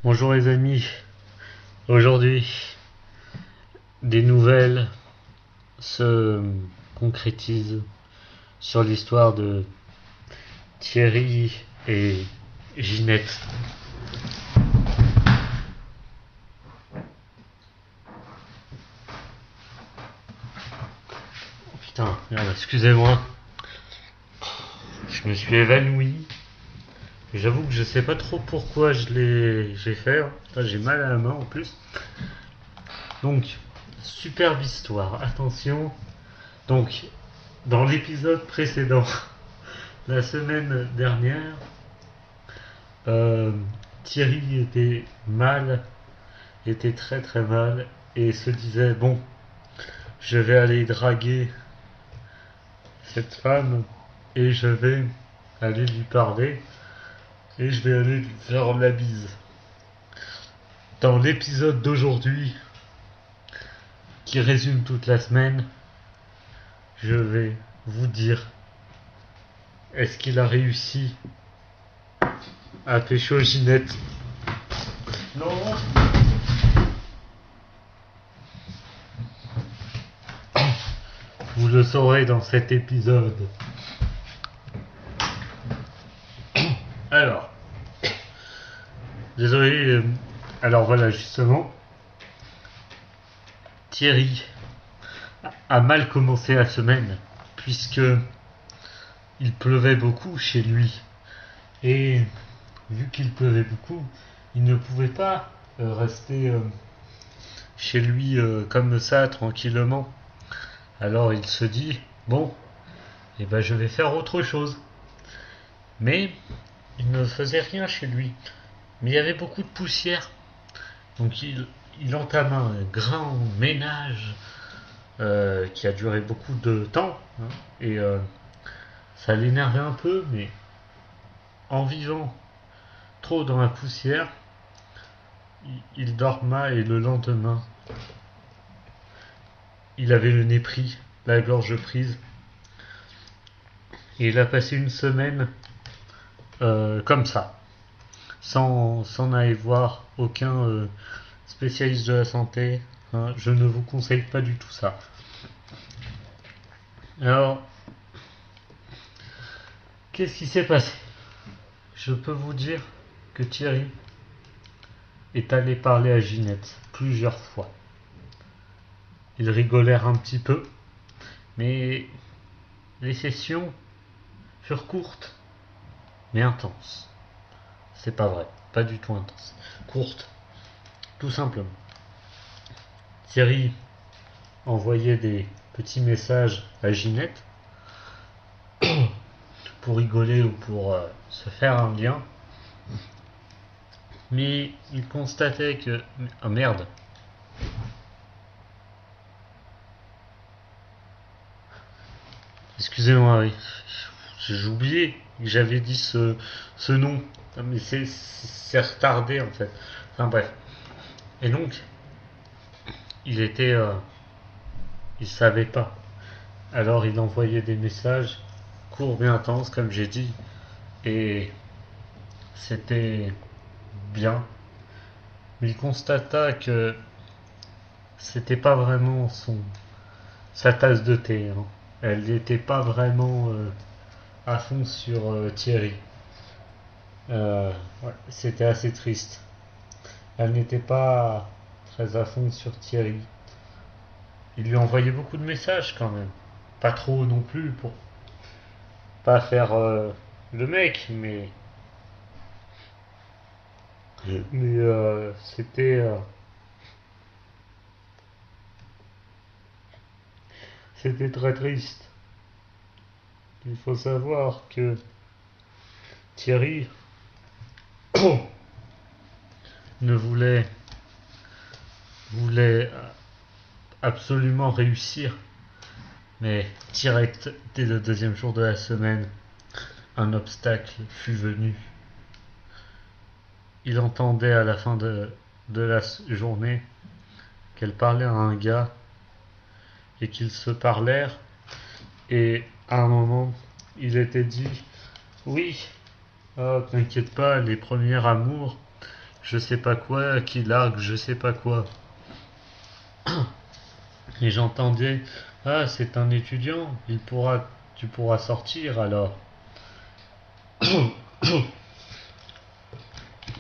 Bonjour les amis, aujourd'hui des nouvelles se concrétisent sur l'histoire de Thierry et Ginette. Oh putain, merde, excusez-moi, je me suis évanoui. J'avoue que je sais pas trop pourquoi j'ai fait. Putain, j'ai mal à la main en plus. Donc, superbe histoire, attention. Donc, dans l'épisode précédent, la semaine dernière, Thierry était mal, était très très mal, et se disait, bon, je vais aller draguer cette femme, et je vais aller lui parler, et je vais aller lui faire la bise. Dans l'épisode d'aujourd'hui, qui résume toute la semaine, je vais vous dire, est-ce qu'il a réussi à pécho Ginette? Non. Vous le saurez dans cet épisode. Alors, désolé, alors voilà, justement, Thierry a mal commencé la semaine, puisque il pleuvait beaucoup chez lui. Et vu qu'il pleuvait beaucoup, il ne pouvait pas rester chez lui comme ça, tranquillement. Alors il se dit, bon, eh ben je vais faire autre chose. Mais il ne faisait rien chez lui. Mais il y avait beaucoup de poussière. Donc il entama un grand ménage qui a duré beaucoup de temps. Hein, et ça l'énervait un peu, mais en vivant trop dans la poussière, il dorma et le lendemain, il avait le nez pris, la gorge prise. Et il a passé une semaine comme ça, sans aller voir aucun spécialiste de la santé. Hein, je ne vous conseille pas du tout ça. Alors, qu'est-ce qui s'est passé? Je peux vous dire que Thierry est allé parler à Ginette plusieurs fois. Ils rigolèrent un petit peu, mais les sessions furent courtes, mais intenses. C'est pas vrai, pas du tout intense. Courte, tout simplement. Thierry envoyait des petits messages à Ginette pour rigoler ou pour se faire un lien. Mais il constatait que... Ah merde. Excusez-moi, oui. J'ai oublié que j'avais dit ce nom. Mais c'est retardé en fait. Enfin bref. Et donc, il était... il savait pas. Alors il envoyait des messages courts mais intenses, comme j'ai dit. Et c'était bien. Mais il constata que c'était pas vraiment sa tasse de thé. Hein. Elle n'était pas vraiment à fond sur Thierry. Ouais, c'était assez triste. Elle n'était pas très à fond sur Thierry. Il lui envoyait beaucoup de messages quand même. Pas trop non plus pour pas faire le mec, mais c'était très triste. Il faut savoir que Thierry ne voulait absolument réussir, mais direct dès le deuxième jour de la semaine, un obstacle fut venu. Il entendait à la fin de la journée qu'elle parlait à un gars et qu'ils se parlèrent, et à un moment il était dit, oui, oh, t'inquiète pas, les premiers amours, je sais pas quoi, qui largue je sais pas quoi. Et j'entendais, ah, c'est un étudiant, tu pourras sortir alors.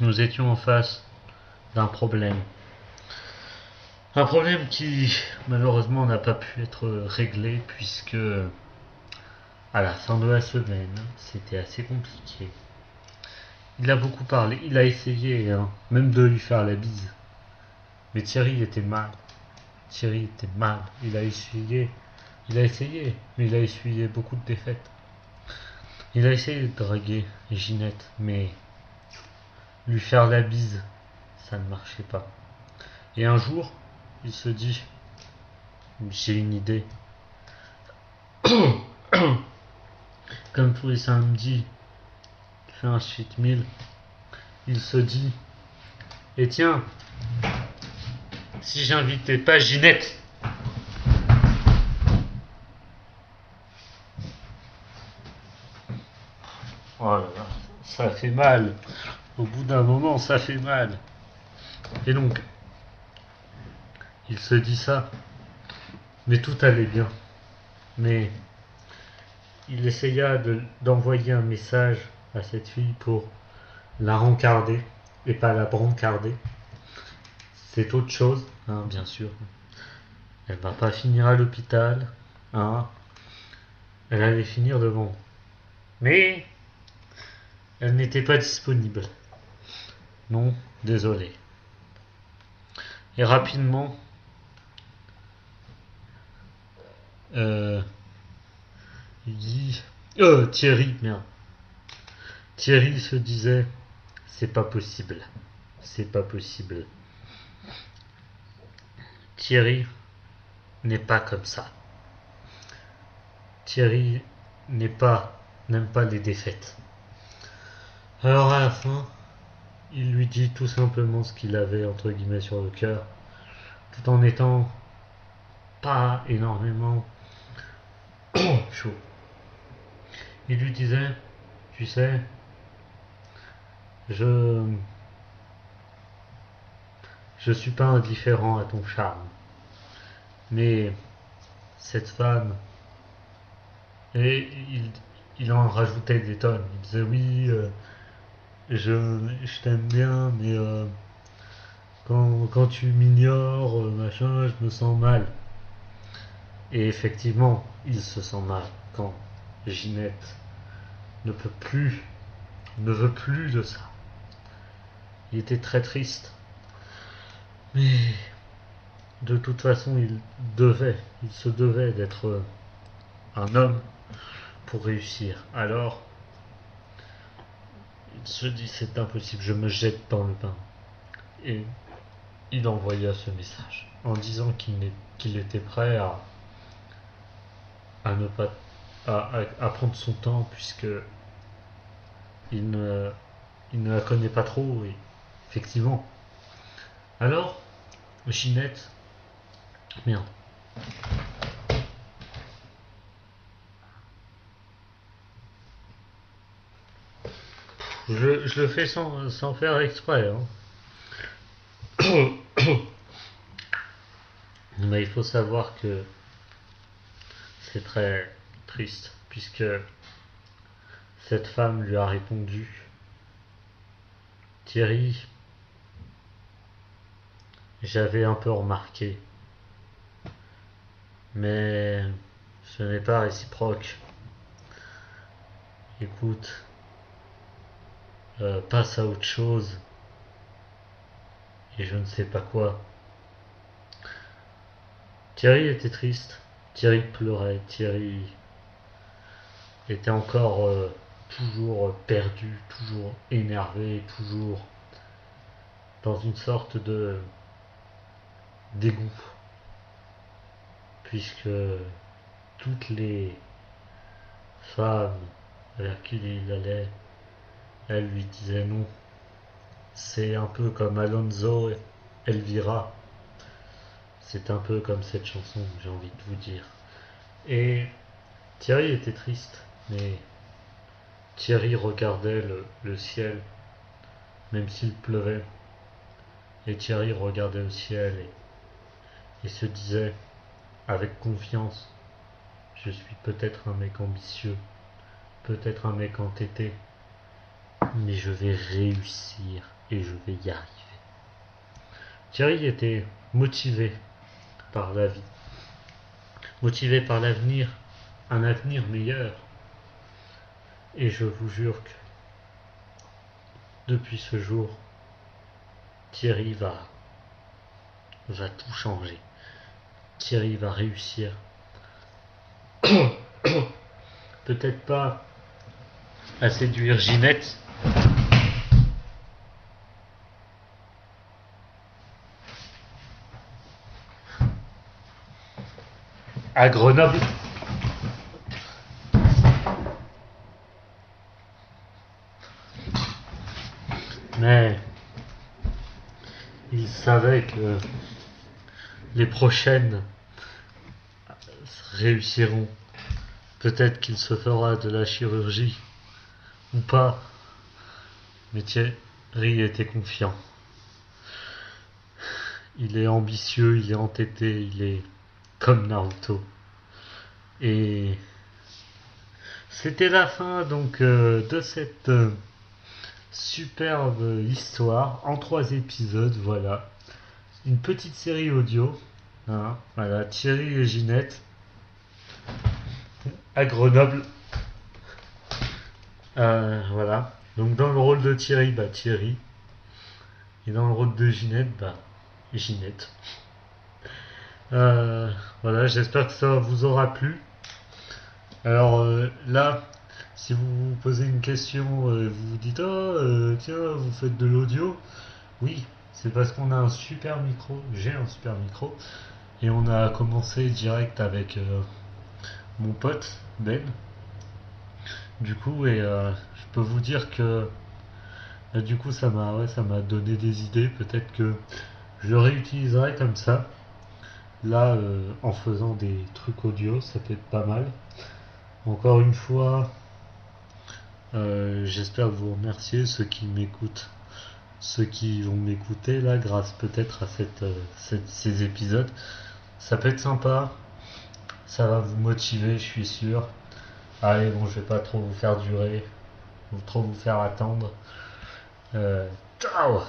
Nous étions en face d'un problème. Un problème qui, malheureusement, n'a pas pu être réglé puisque, à la fin de la semaine, c'était assez compliqué. Il a beaucoup parlé, il a essayé, hein, même de lui faire la bise. Mais Thierry était mal. Thierry était mal. Il a essayé, mais il a essuyé beaucoup de défaites. Il a essayé de draguer Ginette, mais lui faire la bise, ça ne marchait pas. Et un jour, il se dit, j'ai une idée. Comme tous les samedis, il fait un suite 1000. Il se dit, et tiens, si j'invitais pas Ginette. Oh là là, ça fait mal. Au bout d'un moment, ça fait mal. Et donc, il se dit ça, mais tout allait bien. Mais il essaya d'envoyer un message à cette fille pour la rencarder et pas la brancarder. C'est autre chose, hein, bien sûr. Elle va pas finir à l'hôpital, hein. Elle allait finir devant. Mais elle n'était pas disponible. Non, désolé. Et rapidement, euh, il dit, Thierry, merde. Thierry se disait, c'est pas possible. C'est pas possible. Thierry n'est pas comme ça. Thierry n'aime pas les défaites. Alors à la fin, il lui dit tout simplement ce qu'il avait entre guillemets sur le cœur, tout en étant pas énormément chaud. Il lui disait, tu sais, je je suis pas indifférent à ton charme, mais cette femme, et il en rajoutait des tonnes. Il disait oui, je t'aime bien, mais quand tu m'ignores, machin, je me sens mal. Et effectivement, il se sent mal quand Ginette ne peut plus, ne veut plus de ça. Il était très triste. Mais de toute façon, il se devait d'être un homme pour réussir. Alors, il se dit c'est impossible, je me jette dans le bain. Et il envoya ce message en disant qu'il était prêt à ne pas à prendre son temps puisque il ne, il ne la connaît pas trop et effectivement. Alors, Ginette, merde. Je le fais sans faire exprès. Hein. Mais il faut savoir que c'est très triste puisque cette femme lui a répondu, Thierry, j'avais un peu remarqué, mais ce n'est pas réciproque. Écoute, passe à autre chose et je ne sais pas quoi. Thierry était triste, Thierry pleurait, Thierry était encore toujours perdu, toujours énervé, toujours dans une sorte de dégoût, puisque toutes les femmes vers qui il allait, elles lui disaient non. C'est un peu comme Alonso et Elvira. C'est un peu comme cette chanson, j'ai envie de vous dire. Et Thierry était triste, mais Thierry regardait le ciel, même s'il pleuvait. Et Thierry regardait au ciel et se disait avec confiance, je suis peut-être un mec ambitieux, peut-être un mec entêté, mais je vais réussir et je vais y arriver. Thierry était motivé par la vie, motivé par l'avenir, un avenir meilleur. Et je vous jure que depuis ce jour, Thierry va tout changer. Thierry va réussir. Peut-être pas à séduire Ginette, à Grenoble, mais il savait que les prochaines réussiront. Peut-être qu'il se fera de la chirurgie ou pas, mais Thierry était confiant. Il est ambitieux, il est entêté, il est comme Naruto. Et c'était la fin donc de cette superbe histoire en 3 épisodes, voilà. Une petite série audio. Hein, voilà, Thierry et Ginette à Grenoble. Voilà. Donc dans le rôle de Thierry, Thierry. Et dans le rôle de Ginette, Ginette. Voilà, j'espère que ça vous aura plu. Alors là, si vous vous posez une question, vous vous dites tiens, vous faites de l'audio. Oui, c'est parce qu'on a un super micro. J'ai un super micro. Et on a commencé direct avec mon pote Ben. Du coup, je peux vous dire que du coup ça m'a donné des idées. Peut-être que je le réutiliserai comme ça. Là, en faisant des trucs audio, ça peut être pas mal. Encore une fois, j'espère vous remercier, ceux qui m'écoutent, ceux qui vont m'écouter là, grâce peut-être à ces épisodes. Ça peut être sympa, ça va vous motiver, je suis sûr. Allez, bon, je vais pas trop vous faire durer, trop vous faire attendre. Ciao!